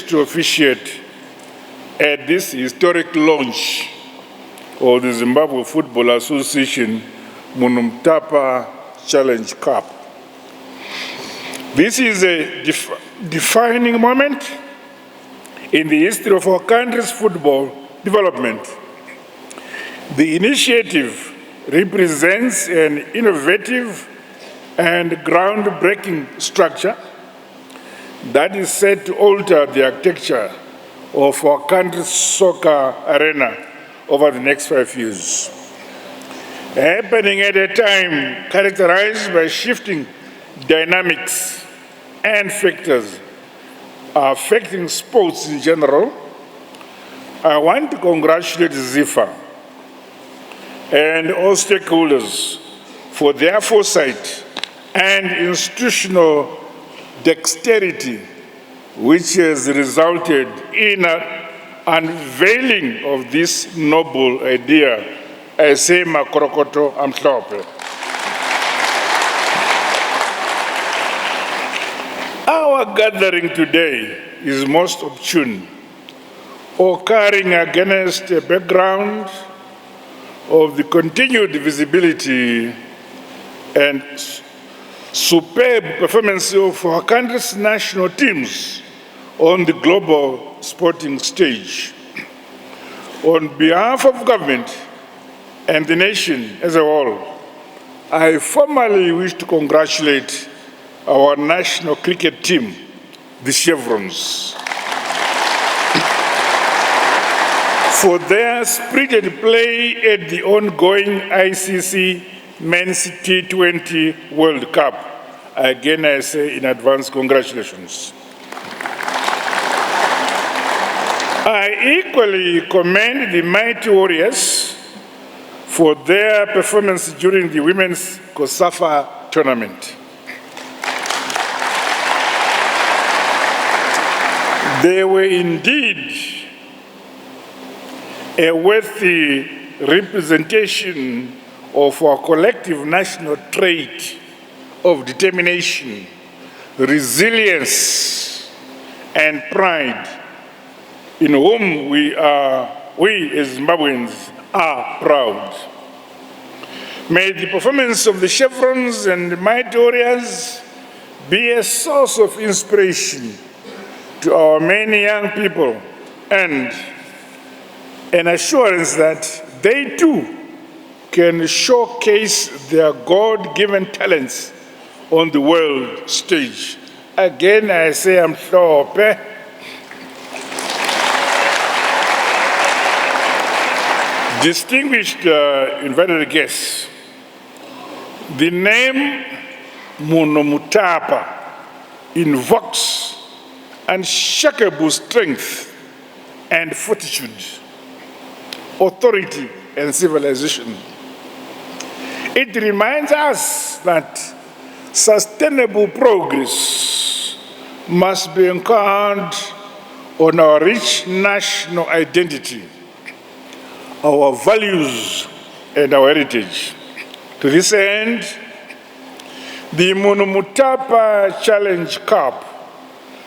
privileged to officiate at this historic launch of the Zimbabwe Football Association Munhumutapa Challenge Cup. This is a defining moment in the history of our country's football development. The initiative represents an innovative and groundbreaking structure that is set to alter the architecture of our country's soccer arena over the next 5 years. Happening at a time characterized by shifting dynamics and factors affecting sports in general, I want to congratulate ZIFA and all stakeholders for their foresight and institutional dexterity, which has resulted in an unveiling of this noble idea. I say makorokoto amhlope. Our gathering today is most opportune, occurring against a background of the continued visibility and superb performance of our country's national teams on the global sporting stage. On behalf of government and the nation as a whole, I formally wish to congratulate our national cricket team, the Chevrons, for their spirited play at the ongoing ICC Men's T20 World Cup. Again, I say in advance, congratulations. I equally commend the mighty Warriors for their performance during the women's COSAFA tournament. They were indeed a worthy representation of our collective national trait of determination, resilience, and pride, in whom we as Zimbabweans are proud. May the performance of the Chevrons and the mighty Warriors be a source of inspiration to our many young people and an assurance that they too can showcase their God-given talents on the world stage. Again, I say I'm sure. Distinguished invited guests, the name Munhumutapa invokes unshakable strength and fortitude, authority and civilization. It reminds us that sustainable progress must be anchored on our rich national identity, our values, and our heritage. To this end, the Munhumutapa Challenge Cup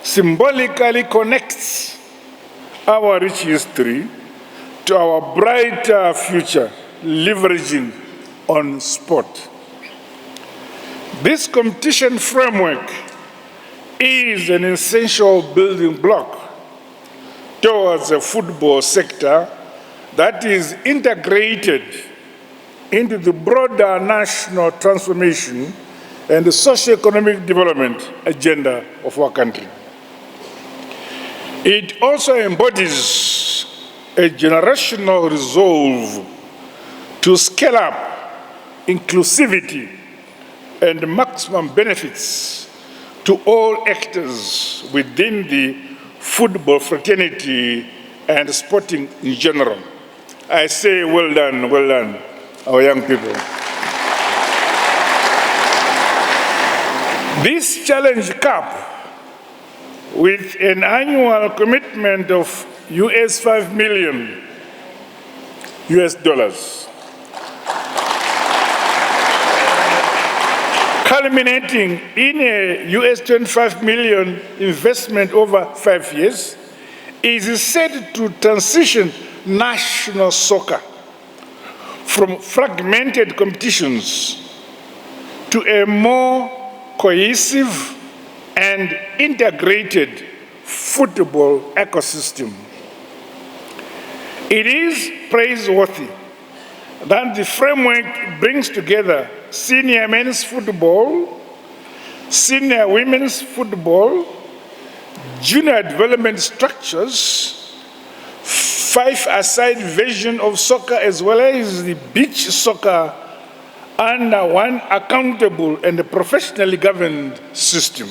symbolically connects our rich history to our brighter future, leveraging on sport. This competition framework is an essential building block towards a football sector that is integrated into the broader national transformation and the socio-economic development agenda of our country. It also embodies a generational resolve to scale up inclusivity and maximum benefits to all actors within the football fraternity and sporting in general. I say well done, our young people. This Challenge Cup, with an annual commitment of $5 million, culminating in a $25 million investment over 5 years, is set to transition national soccer from fragmented competitions to a more cohesive and integrated football ecosystem. It is praiseworthy that the framework brings together senior men's football, senior women's football, junior development structures, five-a-side version of soccer as well as the beach soccer under one accountable and professionally governed system.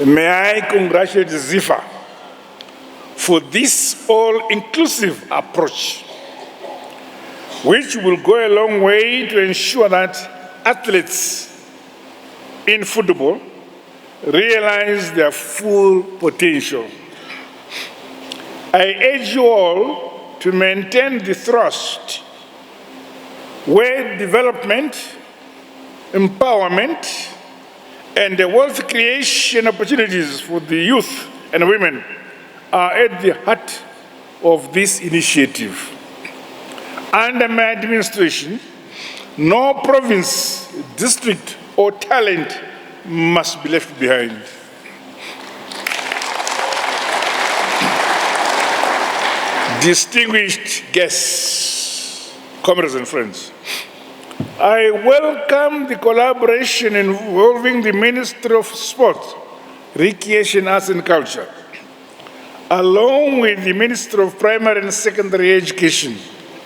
May I congratulate ZIFA for this all-inclusive approach, which will go a long way to ensure that athletes in football realize their full potential. I urge you all to maintain the thrust where development, empowerment, and the wealth creation opportunities for the youth and women are at the heart of this initiative. Under my administration, no province, district, or talent must be left behind. Distinguished guests, comrades and friends, I welcome the collaboration involving the Ministry of Sport, Recreation, Arts and Culture, along with the Ministry of Primary and Secondary Education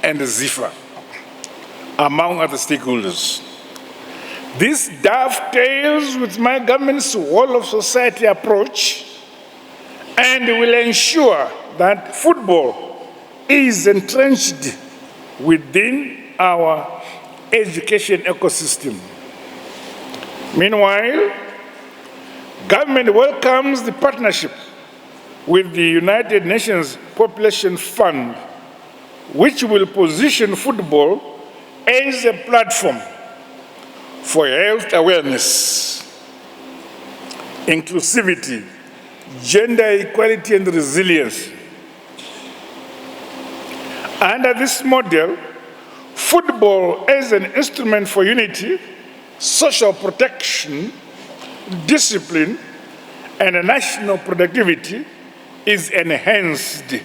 and the ZIFA, among other stakeholders. This dovetails with my government's whole of society approach and will ensure that football is entrenched within our education ecosystem. Meanwhile, government welcomes the partnership with the United Nations Population Fund, which will position football as a platform for health awareness, inclusivity, gender equality, and resilience. Under this model, football as an instrument for unity, social protection, discipline, and national productivity is enhanced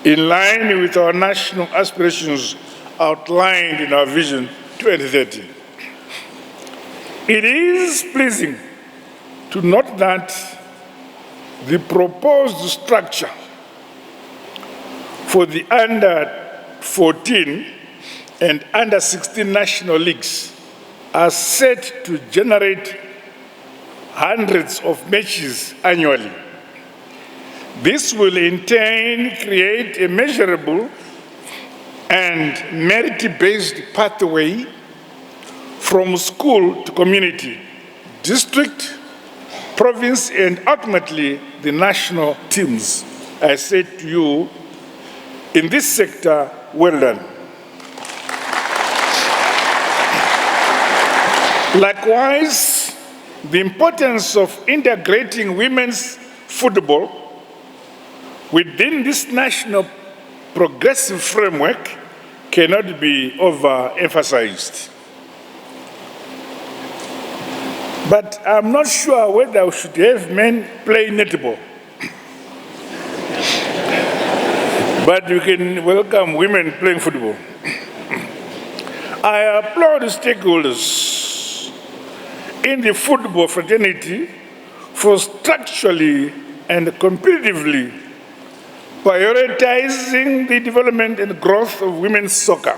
in line with our national aspirations outlined in our Vision 2030. It is pleasing to note that the proposed structure for the under-14 and under-16 national leagues are set to generate hundreds of matches annually. This will in turn create a measurable and merit-based pathway from school to community, district, province, and ultimately the national teams. I say to you, in this sector, well done. Likewise, the importance of integrating women's football within this national progressive framework cannot be overemphasized. But I'm not sure whether we should have men play netball. But you can welcome women playing football. I applaud the stakeholders in the football fraternity for structurally and competitively prioritizing the development and growth of women's soccer.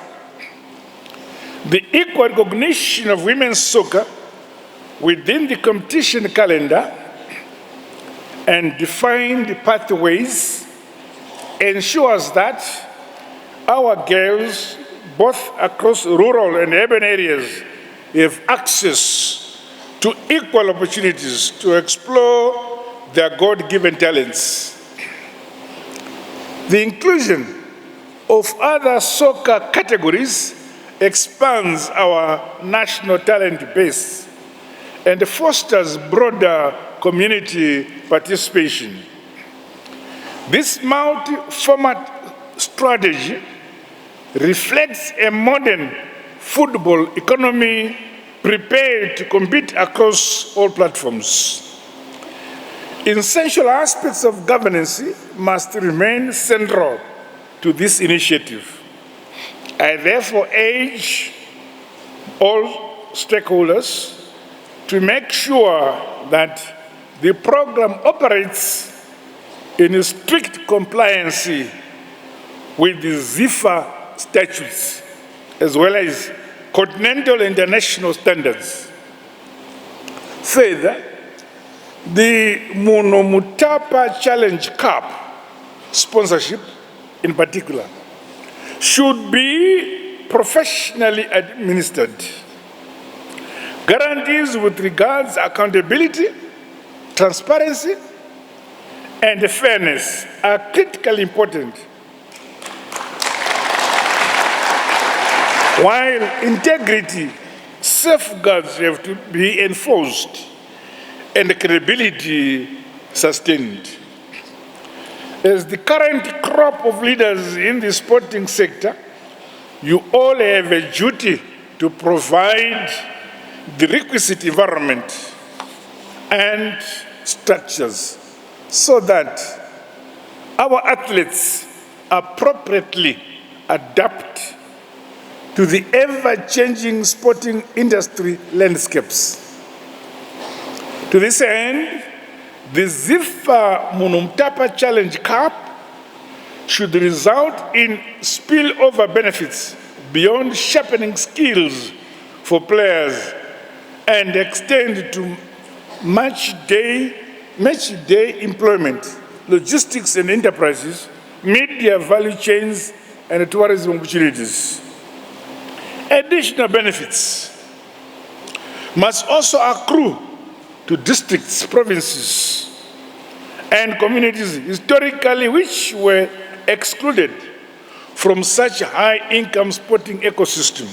The equal recognition of women's soccer within the competition calendar and defined pathways ensures that our girls, both across rural and urban areas, have access to equal opportunities to explore their God-given talents. The inclusion of other soccer categories expands our national talent base and fosters broader community participation. This multi-format strategy reflects a modern football economy prepared to compete across all platforms. Essential aspects of governance must remain central to this initiative. I therefore urge all stakeholders to make sure that the program operates in strict compliance with the ZIFA statutes, as well as continental and international standards. Further, the Munhumutapa Challenge Cup sponsorship, in particular, should be professionally administered. Guarantees with regards to accountability, transparency, and fairness are critically important, while integrity safeguards have to be enforced and credibility sustained. As the current crop of leaders in the sporting sector, you all have a duty to provide the requisite environment and structures so that our athletes appropriately adapt to the ever-changing sporting industry landscapes. To this end, the ZIFA Munhumutapa Challenge Cup should result in spillover benefits beyond sharpening skills for players and extend to match day employment, logistics and enterprises, media value chains, and tourism opportunities. Additional benefits must also accrue to districts, provinces, and communities historically which were excluded from such a high-income sporting ecosystem.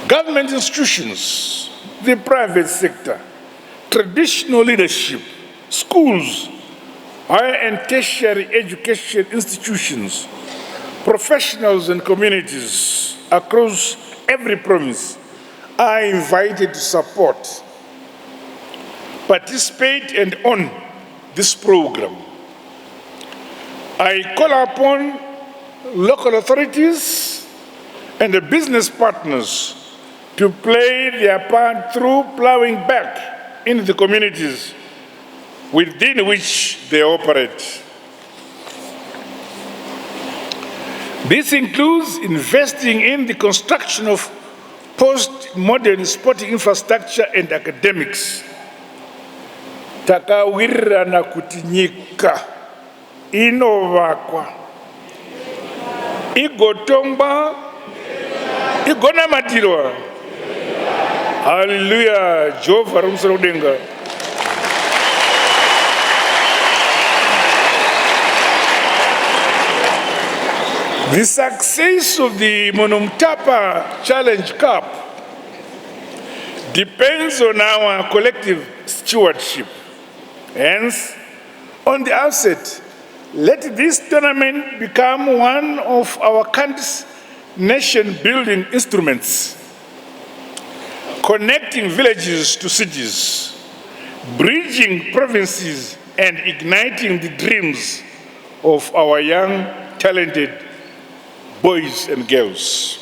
Government institutions, the private sector, traditional leadership, schools, higher and tertiary education institutions, professionals and communities across every province are invited to support, participate, and own this program. I call upon local authorities and the business partners to play their part through plowing back into the communities within which they operate. This includes investing in the construction of post-modern sporting infrastructure and academics. Takawirana kuti nyika inovakwa, igotongwa, igonamatirwa. Hallelujah. Jehovah Rumsarudenga. The success of the Munhumutapa Challenge Cup depends on our collective stewardship. Hence, on the outset, let this tournament become one of our country's nation-building instruments, connecting villages to cities, bridging provinces, and igniting the dreams of our young, talented boys and girls.